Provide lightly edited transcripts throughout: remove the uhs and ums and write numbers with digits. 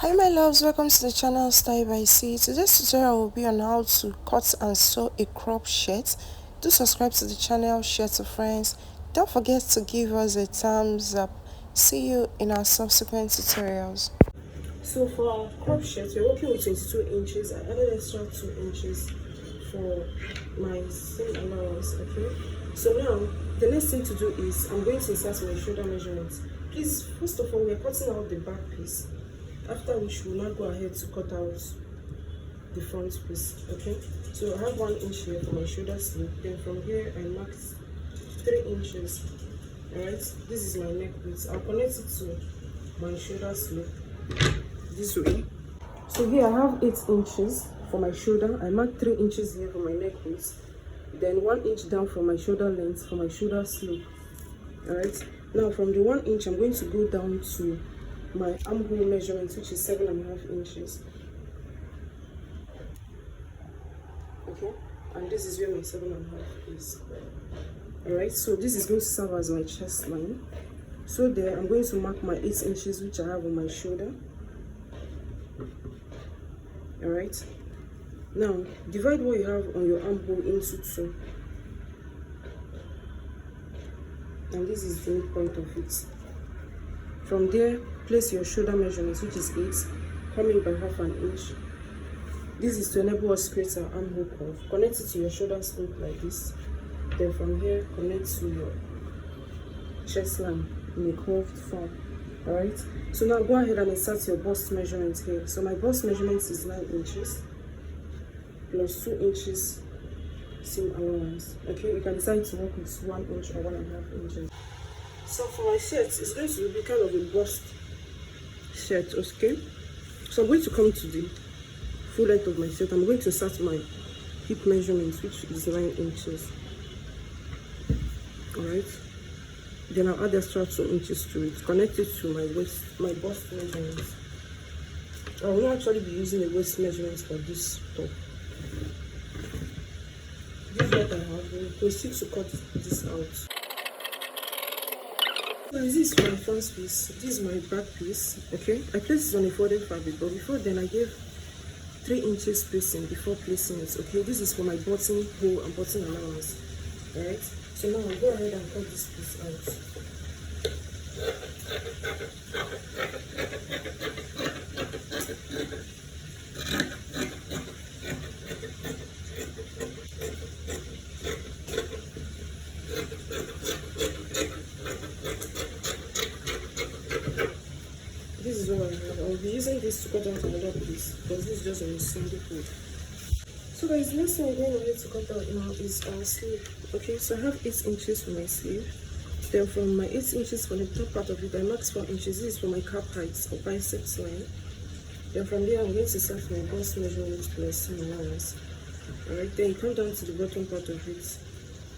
Hi my loves, welcome to the channel Style by C. Today's tutorial will be on how to cut and sew a crop shirt. Do subscribe to the channel, share to friends. Don't forget to give us a thumbs up. See you in our subsequent tutorials. So for our crop shirt, we're working with 22 inches. I added extra 2 inches for my seam allowance, okay? So now, the next thing to do is I'm going to insert my shoulder measurements. Please, first of all, we're cutting out the back piece. After which we'll now go ahead to cut out the front piece, okay? So I have 1 inch here for my shoulder sleeve. Then from here I marked 3 inches. Alright, this is my neck width. I'll connect it to my shoulder sleeve this way. So here I have 8 inches for my shoulder. I marked 3 inches here for my neck width. Then 1 inch down for my shoulder length for my shoulder sleeve. Alright, now from the 1 inch I'm going to go down to my armhole measurement, which is 7.5 inches. Okay, and this is where my 7.5 is. Alright, so this is going to serve as my chest line. So there I'm going to mark my 8 inches which I have on my shoulder. Alright, now divide what you have on your armhole into 2, and this is the midpoint of it. From there, place your shoulder measurements, which is 8, coming by 1/2 inch. This is to enable us to create our armhole curve. Connect it to your shoulder slope like this. Then from here, connect to your chest line in a curved form. Alright? So now go ahead and insert your bust measurement here. So my bust measurement is 9 inches plus 2 inches seam allowance. Okay, you can decide to work with 1 inch or 1.5 inches. So for my shirt, it's going to be kind of a bust shirt, okay? So I'm going to come to the full length of my shirt. I'm going to start my hip measurement, which is 9 inches. Alright? Then I'll add extra 2 inches to it. Connect it to my waist, my bust measurements. I will not actually be using a waist measurement for this top. This is what I have. We'll proceed to cut this out. So this is my front piece, this is my back piece, okay? I placed it on a folded fabric, but before then I gave 3 inches spacing before placing it, okay? This is for my buttonhole and button allowance, alright? So now I'll go ahead and cut this piece out. This is what I have. I'll be using this to cut out another piece because this is just on a single fold. So guys, the next thing we're going ahead to cut out now is our sleeve. Okay, so I have 8 inches for my sleeve. Then from my 8 inches for the top part of it, I marked 4 inches. This is for my calf height or biceps line. Then from there, I'm going to start my bust measurement plus seam allowance. Alright, then you come down to the bottom part of it.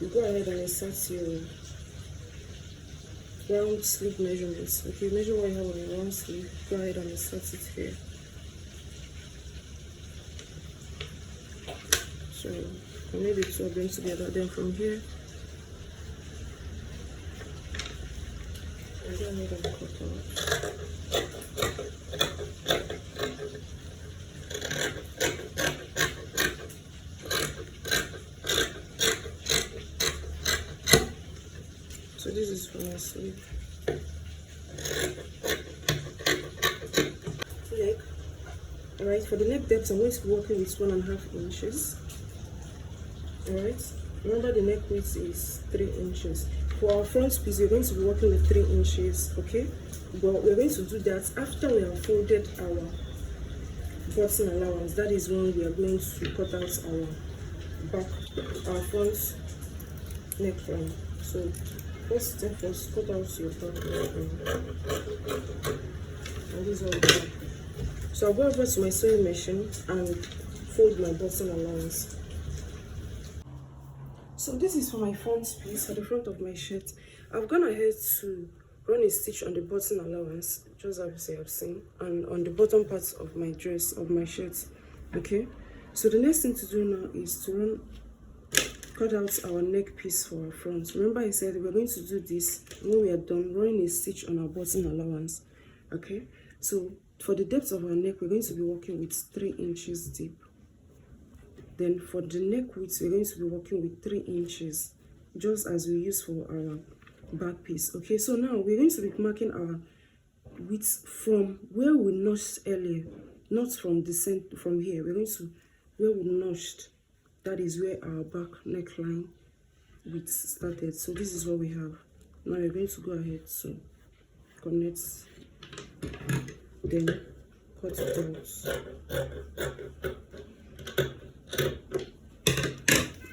You go ahead and insert your round sleeve measurements. Okay, measure what you have on your round sleeve. Go ahead and insert it here. So I made the two of them together. Then from here, I go ahead and cut out. So this is for my sleeve. Neck. Alright, for the neck depth, I'm going to be working with 1.5 inches. Alright, remember the neck width is 3 inches. For our front piece, we're going to be working with 3 inches, okay? But we're going to do that after we have folded our button allowance. That is when we are going to cut out our back, our front neckline. So first step first, cut out your back neckline. And this is what we do. So I'll go over to my sewing machine and fold my button allowance. So this is for my front piece, at the front of my shirt. I've gone ahead to run a stitch on the button allowance, just as you have seen, and on the bottom parts of my dress, of my shirt. Okay, so the next thing to do now is to cut out our neck piece for our front. Remember I said we're going to do this when we are done running a stitch on our button allowance. Okay, so For the depth of our neck, we're going to be working with 3 inches deep. Then for the neck width, we're going to be working with 3 inches, just as we use for our back piece. Okay, so now we're going to be marking our width from where we notched earlier, not from the center, from here. We're going to where we notched. That is where our back neckline width started. So this is what we have. Now we're going to go ahead to connect, then cut it out.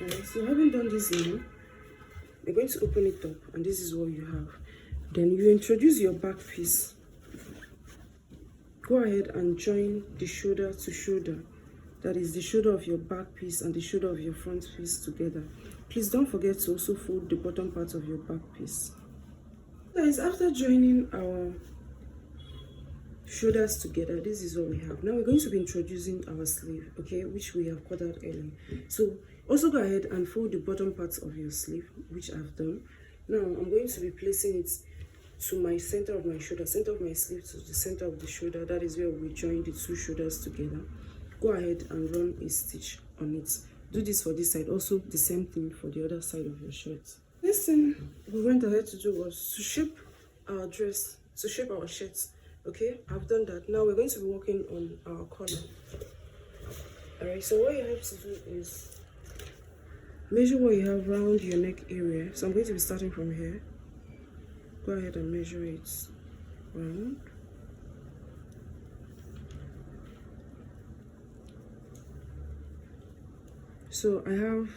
Alright, so having done this now, we're going to open it up, and this is what you have. Then you introduce your back piece. Go ahead and join the shoulder to shoulder. That is the shoulder of your back piece and the shoulder of your front piece together. Please don't forget to also fold the bottom part of your back piece. Guys, after joining our shoulders together, this is what we have. Now we're going to be introducing our sleeve, okay, which we have cut out earlier. So also go ahead and fold the bottom parts of your sleeve, which I've done. Now I'm going to be placing it to my center of my shoulder, center of my sleeve to the center of the shoulder. That is where we join the 2 shoulders together. Go ahead and run a stitch on it. Do this for this side, also the same thing for the other side of your shirt. Next thing we went ahead to do was to shape our dress, to shape our shirts. Okay, I've done that. Now we're going to be working on our collar. Alright, so what you have to do is measure what you have around your neck area. So I'm going to be starting from here. Go ahead and measure it round. So I have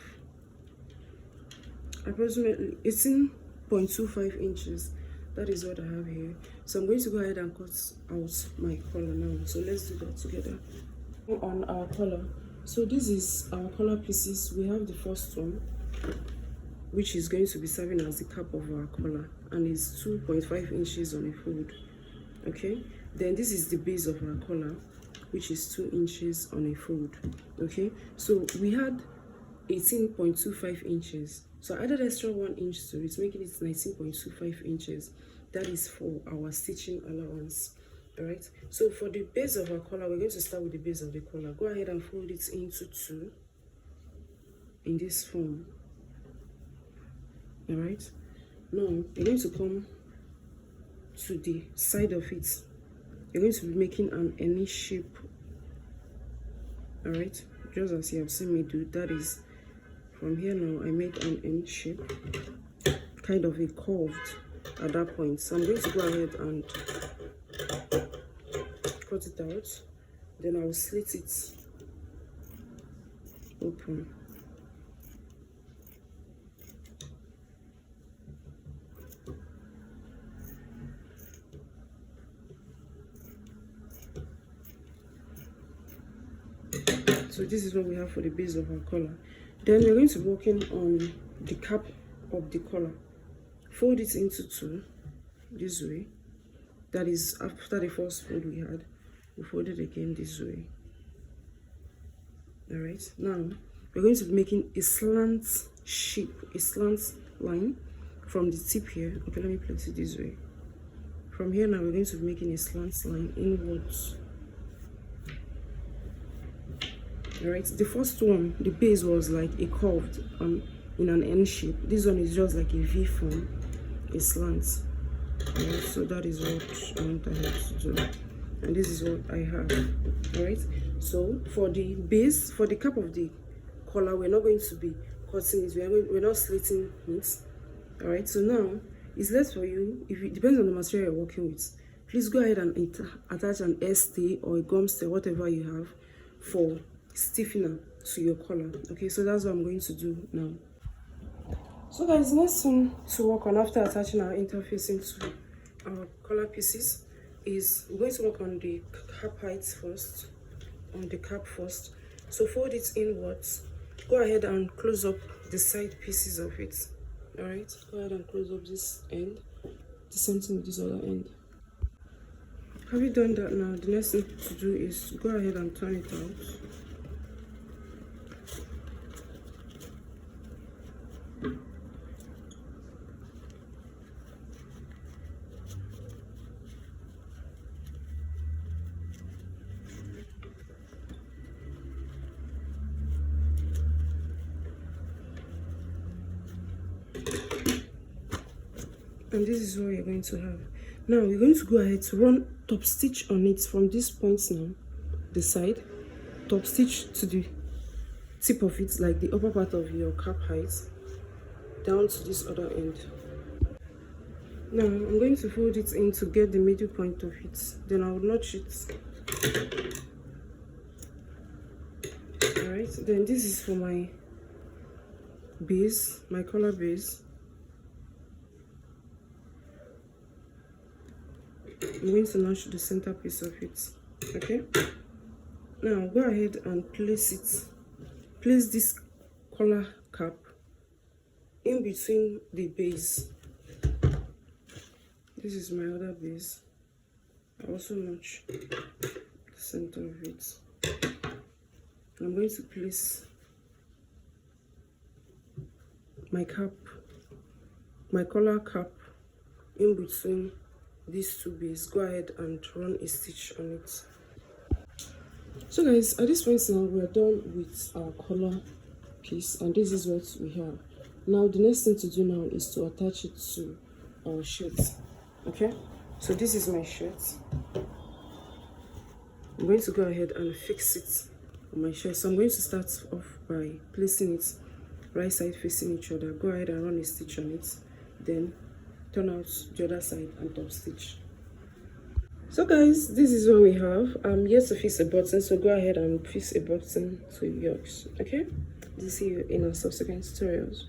approximately 18.25 inches. That is what I have here. So I'm going to go ahead and cut out my collar now. So let's do that together. On our collar, so this is our collar pieces. We have the first one, which is going to be serving as the cap of our collar, and is 2.5 inches on a fold. Okay, then this is the base of our collar, which is 2 inches on a fold. Okay, so we had 18.25 inches, so I added extra 1 inch to it, making it 19.25 inches. That is for our stitching allowance. All right, so for the base of our collar, we're going to start with the base of the collar. Go ahead and fold it into 2 in this form. All right, now you're going to come to the side of it. You're going to be making an any shape. All right, just as you have seen me do. That is, from here now I made an N shape, kind of a curved at that point. So I'm going to go ahead and cut it out, then I will slit it open. So this is what we have for the base of our collar. Then we're going to be working on the cap of the collar. Fold it into 2 this way. That is after the first fold we had. We fold it again this way. All right, now we're going to be making a slant shape, a slant line from the tip here. Okay, let me place it this way. From here now we're going to be making a slant line inwards. All right, the first one, the base was like a curved in an N shape. This one is just like a V form, a slant. All right, so that is what I want to do, and this is what I have. All right, so for the base, for the cap of the collar, we're not going to be cutting it. We're not slitting it. All right, so now it's left for you. If it depends on the material you're working with, please go ahead and attach an S-stay or a gum stay, whatever you have, for stiffener to your collar. Okay, so that's what I'm going to do now. So guys, next thing to work on after attaching our interface into our collar pieces is we're going to work on the cap heights first, on the cap first. So fold it inwards. Go ahead and close up the side pieces of it. All right, go ahead and close up this end, the same thing with this other end. Have you done that now? The next thing to do is go ahead and turn it out. and this is what you're going to have. Now we're going to go ahead to run top stitch on it from this point now, the side, top stitch to the tip of it, like the upper part of your cap height, down to this other end. Now I'm going to fold it in to get the middle point of it, then I will notch it. Alright, then this is for my base, my collar base. I'm going to notch the center piece of it. Okay, now go ahead and place this collar cap in between the base. This is my other base. I also notch the center of it. I'm going to place my cap, my collar cap, in between these two bases. Go ahead and run a stitch on it. So guys, at this point now we are done with our collar piece, and this is what we have. Now the next thing to do now is to attach it to our shirt. Okay, so this is my shirt. I'm going to go ahead and fix it on my shirt. So I'm going to start off by placing it right side facing each other. Go ahead and run a stitch on it, then turn out the other side and top stitch. So guys, this is what we have. I'm yet to fix a button, so go ahead and fix a button to yours. Okay, see you in our subsequent tutorials.